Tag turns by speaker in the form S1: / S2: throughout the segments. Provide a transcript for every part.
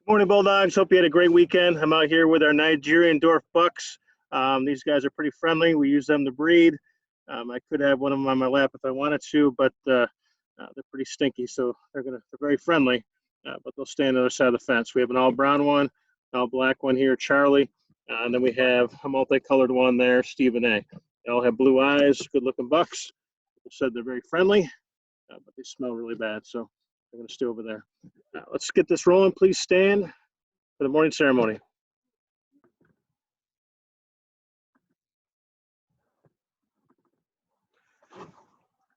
S1: Morning, Bulldogs. Hope you had a great weekend. I'm out here with our Nigerian Dwarf Bucks. These guys are pretty friendly. We use them to breed. I could have one of them on my lap if I wanted to, but they're pretty stinky, so they're very friendly, but they'll stay on the other side of the fence. We have an all-brown one, an all-black one here, Charlie, and then we have a multicolored one there, Stephen A. They all have blue eyes, good-looking bucks. Like I said, they're very friendly, but they smell really bad, so they're going to stay over there. Let's get this rolling. Please stand for the morning ceremony.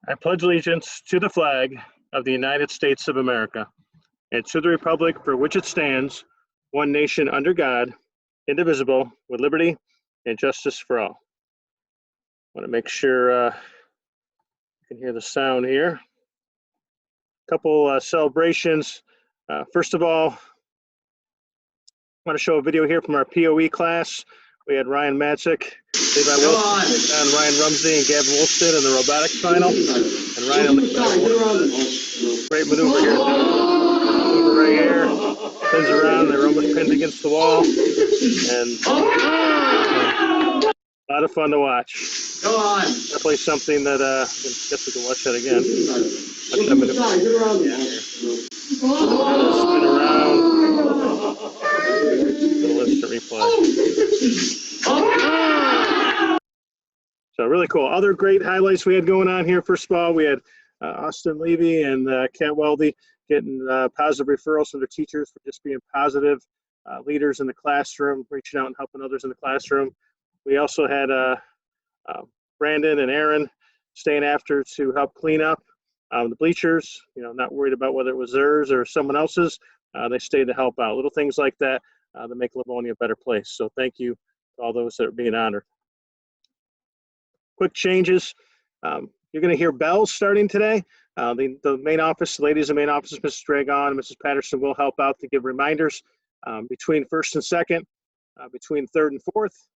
S1: I pledge allegiance to the flag of the United States of America and to the republic for which it stands, one nation under God, indivisible, with liberty and justice for all. I want to make sure you can hear the sound here. A couple celebrations. First of all, I want to show a video here from our Poe class. We had Ryan Matzik, Levi Wilson, and Ryan Rumsey and Gavin Wolston in the robotics final. And Ryan great maneuver here. Maneuver right here, spins around, they're almost pinned against the wall. And a lot of fun to watch.
S2: Go on.
S1: Definitely something that I guess we can watch that again. Spin around. Little instant replay. So really cool. Other great highlights we had going on here. First of all, we had Austin Levy and Kat Weldy getting positive referrals from their teachers for just being positive leaders in the classroom, reaching out and helping others in the classroom. We also had Brandon and Aaron staying after to help clean up the bleachers, not worried about whether it was theirs or someone else's. They stayed to help out. Little things like that that make Livonia a better place. So thank you to all those that are being honored. Quick changes. You're going to hear bells starting today. The main office, the ladies in the main office, Mrs. Dragon and Mrs. Patterson will help out to give reminders between first and second, between third and fourth,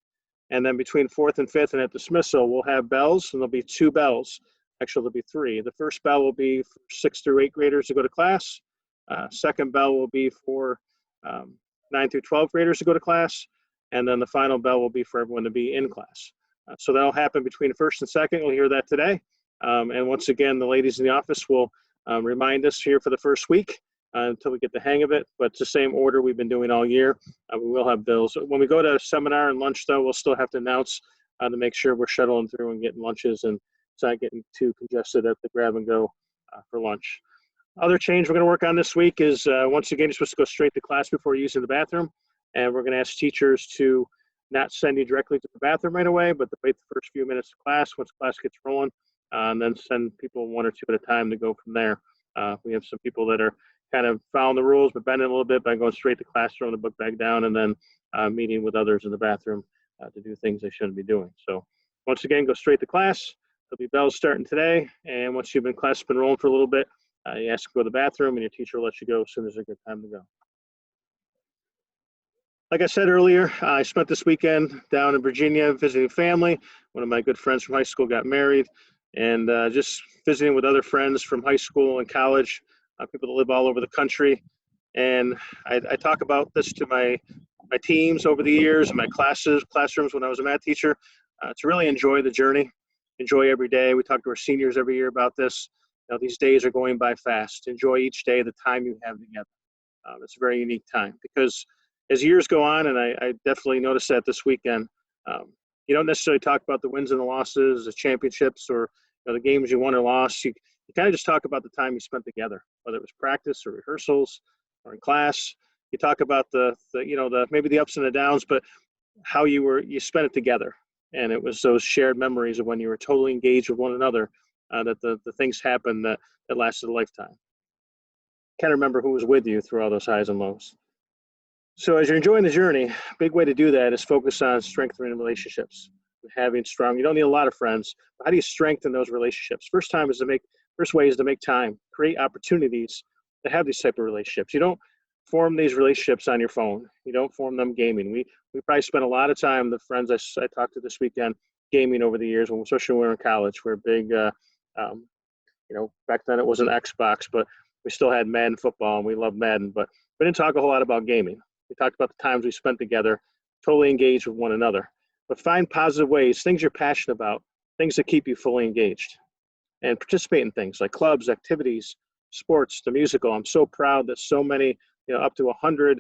S1: and then between fourth and fifth and at dismissal, we'll have bells, and there'll be two bells. Actually, there'll be three. The first bell will be for 6th through 8th graders to go to class. Second bell will be for 9th through 12th graders to go to class. And then the final bell will be for everyone to be in class. So that'll happen between first and second. We'll hear that today. And once again, the ladies in the office will remind us here for the first week until we get the hang of it. But it's the same order we've been doing all year. We will have bills. When we go to seminar and lunch, though, we'll still have to announce to make sure we're shuttling through and getting lunches and it's not getting too congested at the grab and go for lunch. Other change we're going to work on this week is once again, you're supposed to go straight to class before using the bathroom. And we're going to ask teachers to not send you directly to the bathroom right away, but to wait the first few minutes of class once class gets rolling, and then send people one or two at a time to go from there. We have some people that are kind of following the rules, but bending a little bit by going straight to class, throwing the book bag down, and then meeting with others in the bathroom to do things they shouldn't be doing. So once again, go straight to class. There'll be bells starting today, and once you've been class been rolling for a little bit, you ask to go to the bathroom, and your teacher will let you go as soon as there's a good time to go. Like I said earlier, I spent this weekend down in Virginia visiting family. One of my good friends from high school got married, and just visiting with other friends from high school and college, people that live all over the country. And I talk about this to my teams over the years and my classrooms when I was a math teacher, to really enjoy the journey, enjoy every day. We talk to our seniors every year about this. These days are going by fast. Enjoy each day, the time you have together. It's a very unique time because as years go on, and I definitely noticed that this weekend, you don't necessarily talk about the wins and the losses, the championships, or the games you won or lost. You kind of just talk about the time you spent together, whether it was practice or rehearsals or in class. You talk about the maybe the ups and the downs, but how you spent it together. And it was those shared memories of when you were totally engaged with one another, that the things happened that lasted a lifetime. Can't remember who was with you through all those highs and lows. So as you're enjoying the journey, a big way to do that is focus on strengthening relationships, having strong. You don't need a lot of friends, but how do you strengthen those relationships? First way is to make time, create opportunities to have these type of relationships. You don't form these relationships on your phone. You don't form them gaming. We probably spent a lot of time, the friends I talked to this weekend, gaming over the years, especially when we were in college. We're big, back then it wasn't Xbox, but we still had Madden football and we loved Madden, but we didn't talk a whole lot about gaming. We talked about the times we spent together, totally engaged with one another. But find positive ways, things you're passionate about, things that keep you fully engaged. And participate in things like clubs, activities, sports, the musical. I'm so proud that so many, up to 100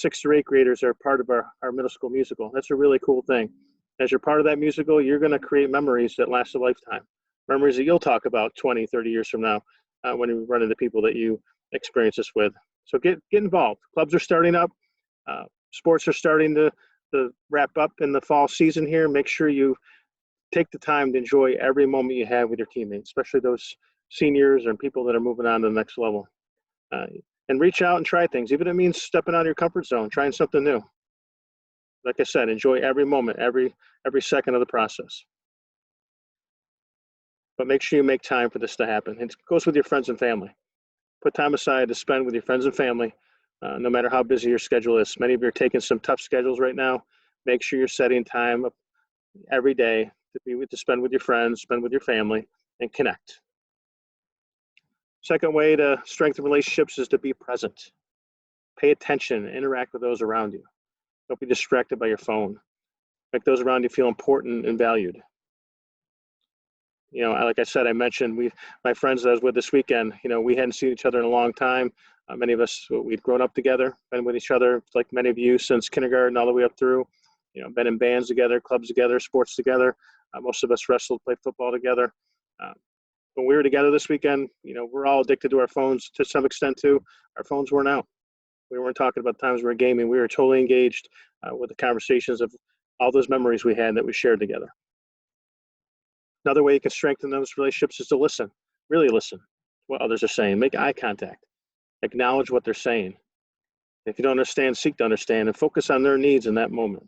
S1: 6th through 8th graders are part of our middle school musical. That's a really cool thing. As you're part of that musical, you're going to create memories that last a lifetime. Memories that you'll talk about 20, 30 years from now when you run into people that you experience this with. So get involved. Clubs are starting up. Sports are starting to wrap up in the fall season here. Make sure you take the time to enjoy every moment you have with your teammates, especially those seniors and people that are moving on to the next level. And reach out and try things, even if it means stepping out of your comfort zone, trying something new. Like I said, enjoy every moment, every second of the process. But make sure you make time for this to happen. It goes with your friends and family. Put time aside to spend with your friends and family, no matter how busy your schedule is. Many of you are taking some tough schedules right now. Make sure you're setting time up every day to spend with your friends, spend with your family, and connect. Second way to strengthen relationships is to be present. Pay attention, interact with those around you. Don't be distracted by your phone. Make those around you feel important and valued. Like I said, I mentioned my friends that I was with this weekend, we hadn't seen each other in a long time. Many of us, we'd grown up together, been with each other, like many of you, since kindergarten all the way up through, been in bands together, clubs together, sports together. Most of us wrestled, played football together. When we were together this weekend, we're all addicted to our phones to some extent too. Our phones weren't out. We weren't talking about times we were gaming. We were totally engaged with the conversations of all those memories we had that we shared together. Another way you can strengthen those relationships is to listen, really listen to what others are saying. Make eye contact, acknowledge what they're saying. If you don't understand, seek to understand and focus on their needs in that moment.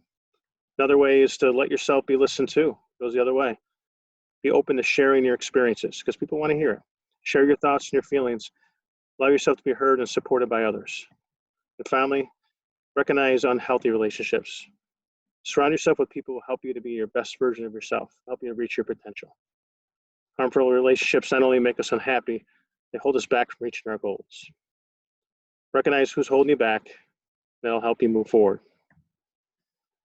S1: Another way is to let yourself be listened to. Goes the other way. Be open to sharing your experiences because people want to hear it. Share your thoughts and your feelings. Allow yourself to be heard and supported by others. And finally, recognize unhealthy relationships. Surround yourself with people who help you to be your best version of yourself, help you to reach your potential. Harmful relationships not only make us unhappy, they hold us back from reaching our goals. Recognize who's holding you back. That'll help you move forward.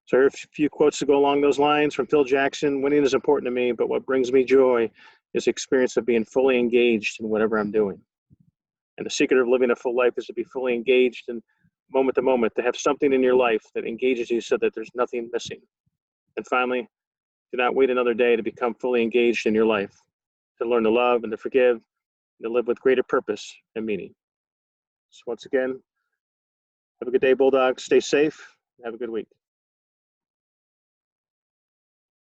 S1: So here are a few quotes to go along those lines from Phil Jackson. Winning is important to me, but what brings me joy is the experience of being fully engaged in whatever I'm doing. And the secret of living a full life is to be fully engaged in moment to moment, to have something in your life that engages you so that there's nothing missing. And finally, do not wait another day to become fully engaged in your life, to learn to love and to forgive, and to live with greater purpose and meaning. So once again, have a good day, Bulldogs. Stay safe. Have a good week.